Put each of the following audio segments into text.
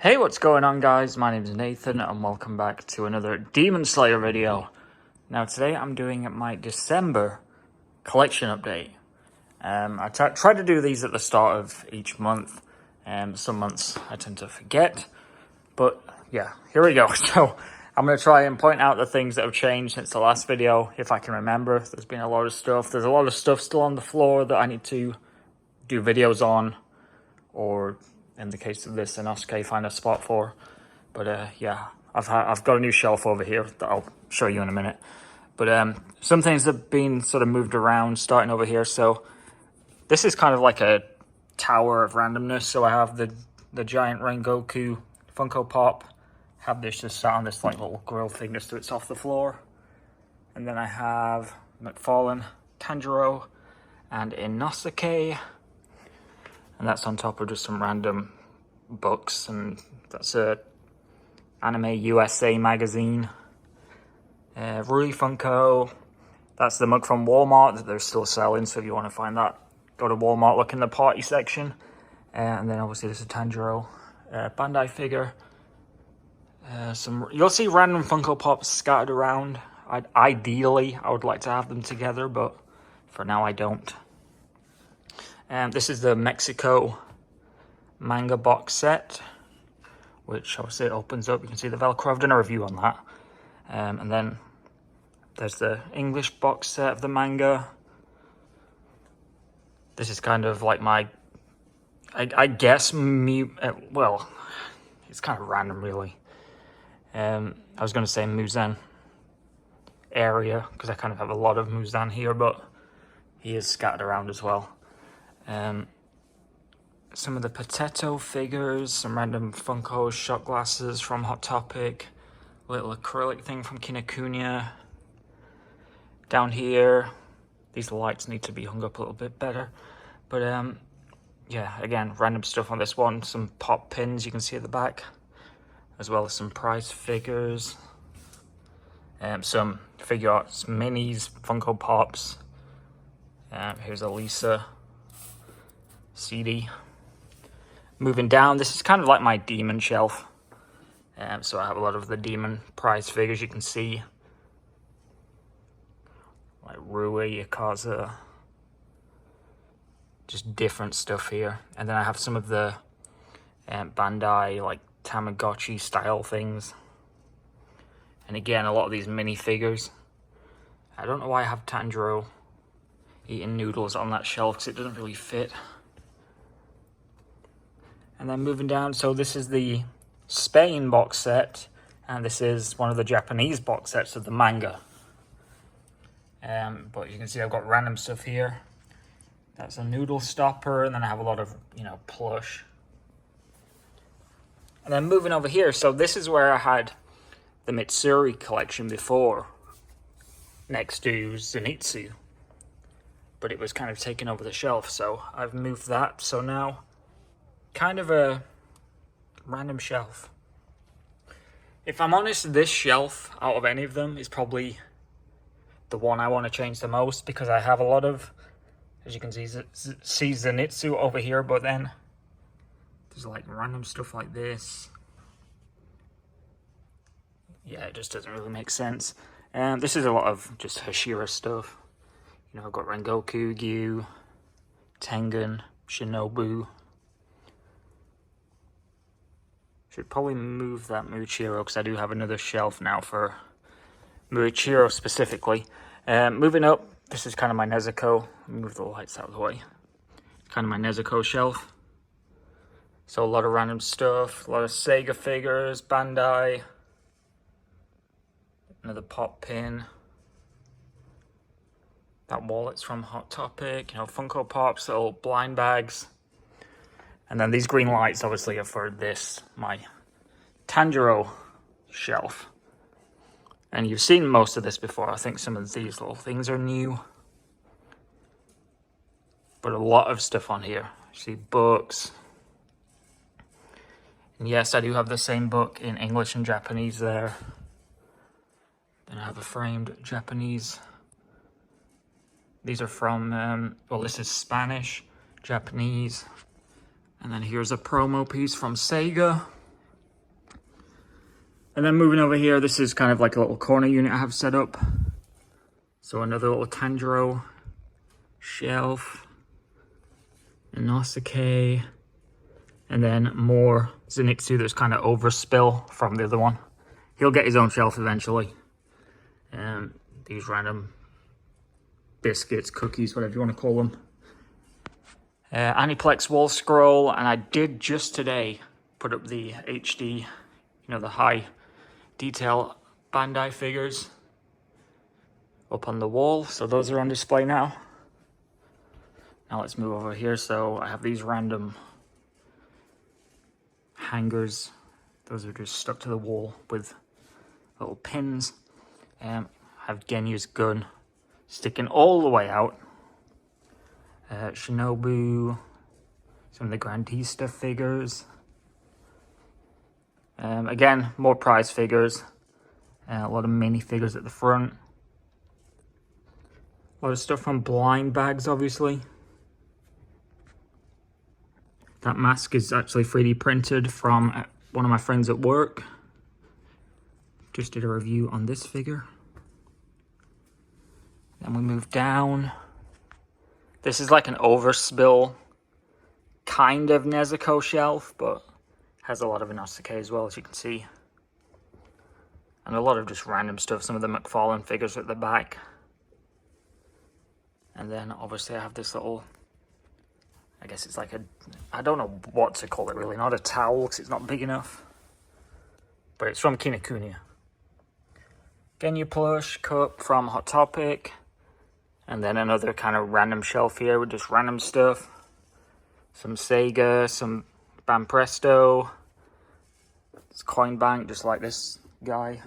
Hey, what's going on, guys? My name is Nathan and welcome back to another Demon Slayer video. Now today I'm doing my December collection update. I try to do these at the start of each month. Some months I tend to forget, but yeah, here we go. So I'm going to try and point out the things that have changed since the last video, if I can remember. There's been a lot of stuff. There's a lot of stuff still on the floor that I need to do videos on, or in the case of this, Inosuke, find a spot for. But yeah, I've got a new shelf over here that I'll show you in a minute. But some things have been sort of moved around, starting over here. So this is kind of like a tower of randomness. So I have the giant Rengoku Funko Pop. Have this just sat on this like little grill thing just so it's off the floor. And then I have McFarlane, Tanjiro, and Inosuke. And that's on top of just some random books, and that's a Anime USA magazine. Rui Funko, that's the mug from Walmart that they're still selling, so if you want to find that, go to Walmart, look in the party section. And then obviously there's a Tanjiro Bandai figure. You'll see random Funko Pops scattered around. Ideally, I would like to have them together, but for now I don't. This is the Mexico manga box set, which obviously it opens up. You can see the Velcro. I've done a review on that. And then there's the English box set of the manga. This is kind of like my, I guess, well, it's kind of random, really. I was going to say Muzan area, because I kind of have a lot of Muzan here, but he is scattered around as well. Some of the Potato figures, some random Funko shot glasses from Hot Topic, little acrylic thing from Kinokuniya. Down here, these lights need to be hung up a little bit better. But yeah, again, random stuff on this one. Some pop pins you can see at the back, as well as some prize figures. Some figure arts, minis, Funko Pops. Here's a Lisa CD. Moving down, this is kind of like my demon shelf. So I have a lot of the demon prize figures you can see. Like Rui, Akaza. Just different stuff here. And then I have some of the Bandai, like Tamagotchi style things. And again, a lot of these mini figures. I don't know why I have Tanjiro eating noodles on that shelf, because it doesn't really fit. And then moving down, so this is the Spain box set, and this is one of the Japanese box sets of the manga. But you can see I've got random stuff here. That's a noodle stopper, and then I have a lot of, plush. And then moving over here, so this is where I had the Mitsuri collection before, next to Zenitsu. But it was kind of taken over the shelf, so I've moved that. So now, kind of a random shelf. If I'm honest, this shelf, out of any of them, is probably the one I want to change the most, because I have a lot of, as you can see Zenitsu over here, but then there's like random stuff like this. Yeah, it just doesn't really make sense. And this is a lot of just Hashira stuff. I've got Rengoku, Gyu, Tengen, Shinobu. Should probably move that Muichiro, because I do have another shelf now for Muichiro specifically. Moving up, this is kind of my Nezuko. Move the lights out of the way. It's kind of my Nezuko shelf. So a lot of random stuff, a lot of Sega figures, Bandai. Another pop pin. That wallet's from Hot Topic, Funko Pops, little blind bags. And then these green lights obviously are for this, my Tanjiro shelf. And you've seen most of this before. I think some of these little things are new. But a lot of stuff on here. You see books. And yes, I do have the same book in English and Japanese there. Then I have a framed Japanese. These are from, well, this is Spanish, Japanese. And then here's a promo piece from Sega. And then moving over here, this is kind of like a little corner unit I have set up. So another little Tanjiro shelf, Inosuke, and then more Zenitsu that's kind of overspill from the other one. He'll get his own shelf eventually. These random biscuits, cookies, whatever you want to call them. Aniplex wall scroll, and I did just today put up the HD, you know, the high detail Bandai figures up on the wall. So those are on display now. Now let's move over here. So I have these random hangers. Those are just stuck to the wall with little pins. I have Genyu's gun sticking all the way out. Shinobu, some of the Grandista figures. Again, more prize figures. A lot of mini figures at the front. A lot of stuff from blind bags, obviously. That mask is actually 3D printed from one of my friends at work. Just did a review on this figure. Then we move down. This is like an overspill kind of Nezuko shelf, but has a lot of Inosuke as well, as you can see. And a lot of just random stuff, some of the McFarlane figures at the back. And then obviously I have this little, I guess it's like a, I don't know what to call it really, not a towel because it's not big enough. But it's from Kinokuniya. Genyu plush cup from Hot Topic. And then another kind of random shelf here with just random stuff. Some Sega, some Banpresto. It's Coin Bank, just like this guy.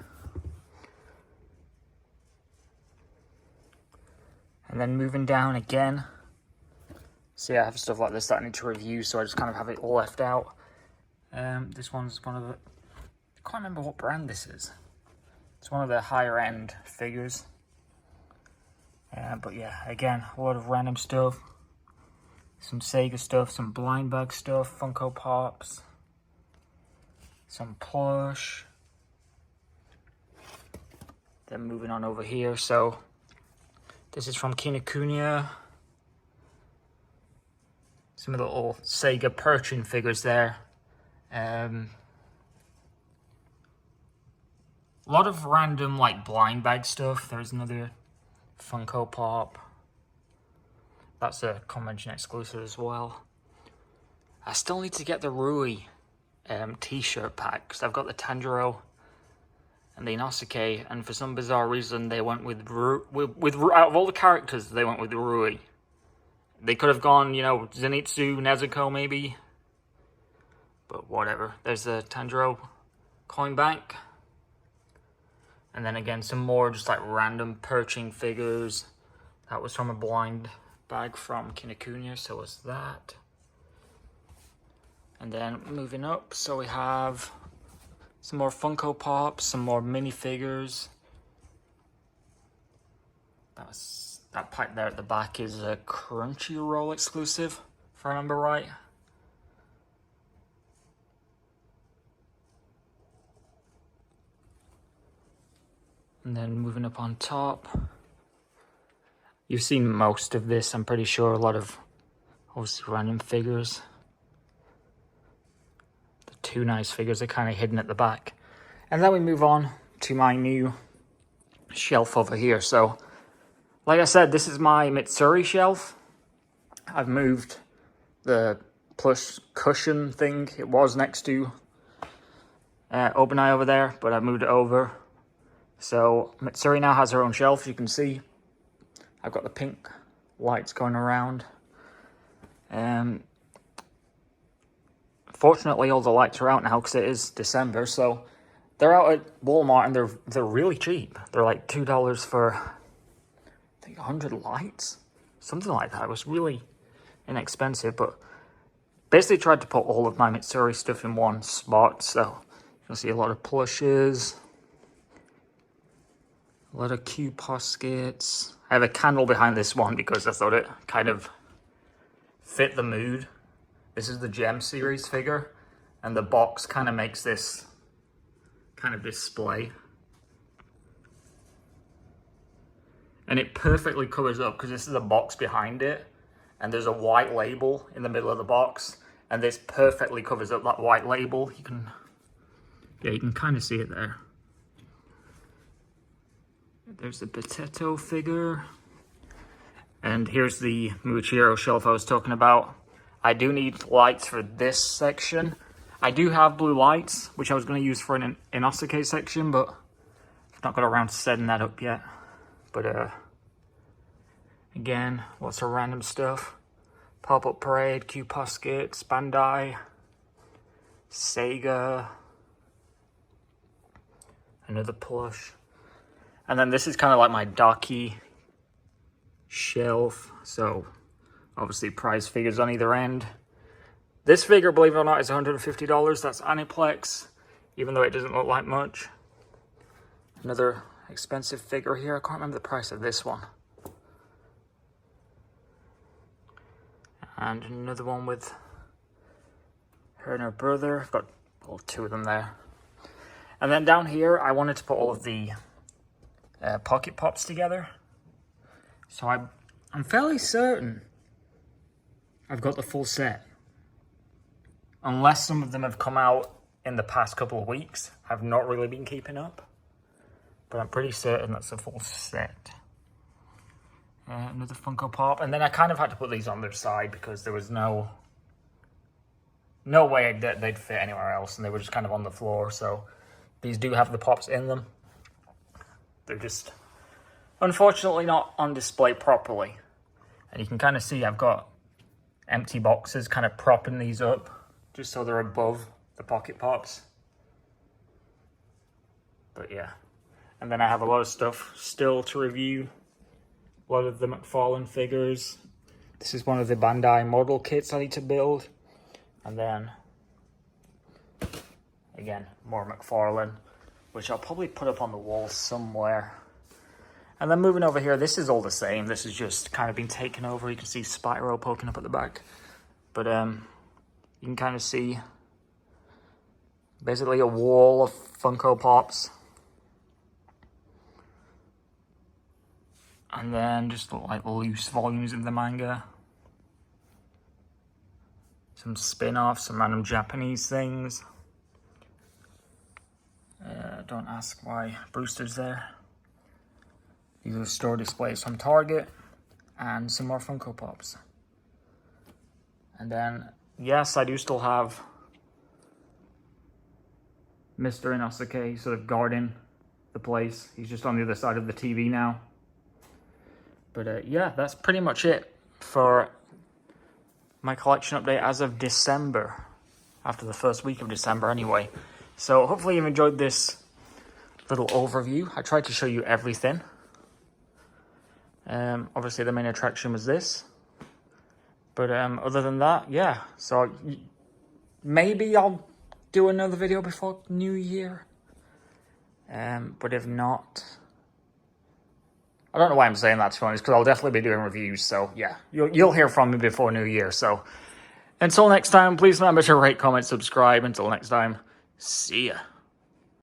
And then moving down again. See, I have stuff like this that I need to review, so I just kind of have it all left out. This one's one of the, I can't remember what brand this is. It's one of the higher end figures. But yeah, again, a lot of random stuff. Some Sega stuff, some blind bag stuff, Funko Pops. Some plush. Then moving on over here, so this is from Kinokuniya. Some of the little Sega Perchin figures there. A lot of random like blind bag stuff. There's another Funko Pop. That's a convention exclusive as well. I still need to get the Rui t-shirt pack because I've got the Tanjiro and the Inosuke, and for some bizarre reason they went with out of all the characters they went with Rui. They could have gone, you know, Zenitsu, Nezuko maybe, but whatever. There's the Tanjiro coin bank. And then again, some more just like random perching figures. That was from a blind bag from Kinokuniya, so was that. And then moving up, so we have some more Funko Pops, some more minifigures. That pack there at the back is a Crunchyroll exclusive, if I remember right. And then moving up on top, you've seen most of this, I'm pretty sure. A lot of obviously random figures. The two nice figures are kind of hidden at the back. And then we move on to my new shelf over here. So, like I said, this is my Mitsuri shelf. I've moved the plush cushion thing. It was next to Obanai over there, but I moved it over. So Mitsuri now has her own shelf, you can see. I've got the pink lights going around. Fortunately, all the lights are out now because it is December, so they're out at Walmart and they're really cheap. They're like $2 for, I think, 100 lights, something like that. It was really inexpensive, but basically tried to put all of my Mitsuri stuff in one spot. So you'll see a lot of plushes. A lot of Q poskets. I have a candle behind this one because I thought it kind of fit the mood. This is the Gem series figure, and the box kind of makes this kind of display. And it perfectly covers up because this is a box behind it. And there's a white label in the middle of the box. And this perfectly covers up that white label. You can kind of see it there. There's the Potato figure. And here's the Muichiro shelf I was talking about. I do need lights for this section. I do have blue lights, which I was going to use for an Inosuke section, but I've not got around to setting that up yet. But again, lots of random stuff. Pop-Up Parade, Q-Poskets, Bandai, Sega, another plush. And then this is kind of like my Daki shelf. So obviously prize figures on either end. This figure, believe it or not, is $150. That's Aniplex, even though it doesn't look like much. Another expensive figure here. I can't remember the price of this one. And another one with her and her brother. I've got two of them there. And then down here, I wanted to put all of the Pocket Pops together. So I'm fairly certain I've got the full set. Unless some of them have come out in the past couple of weeks. I've not really been keeping up. But I'm pretty certain that's a full set. Another Funko Pop. And then I kind of had to put these on their side because there was no way that they'd fit anywhere else. And they were just kind of on the floor. So these do have the pops in them. They're just, unfortunately, not on display properly. And you can kind of see I've got empty boxes kind of propping these up. Just so they're above the Pocket Pops. But yeah. And then I have a lot of stuff still to review. A lot of the McFarlane figures. This is one of the Bandai model kits I need to build. And then, again, more McFarlane, which I'll probably put up on the wall somewhere. And then moving over here, this is all the same. This is just kind of been taken over. You can see Spyro poking up at the back. But you can kind of see basically a wall of Funko Pops. And then just like loose volumes of the manga. Some spin-offs, some random Japanese things. Don't ask why Brewster's there. These are store displays from Target. And some more Funko Pops. And then, yes, I do still have Mr. Inosuke sort of guarding the place. He's just on the other side of the TV now. But yeah, that's pretty much it for my collection update as of December. After the first week of December anyway. So hopefully you've enjoyed this little overview. I tried to show you everything. Obviously the main attraction was this. But other than that, yeah. So maybe I'll do another video before New Year. But if not, I don't know why I'm saying that, to be honest, because I'll definitely be doing reviews. So yeah, you'll hear from me before New Year. So until next time, please remember to rate, comment, subscribe. Until next time, see ya.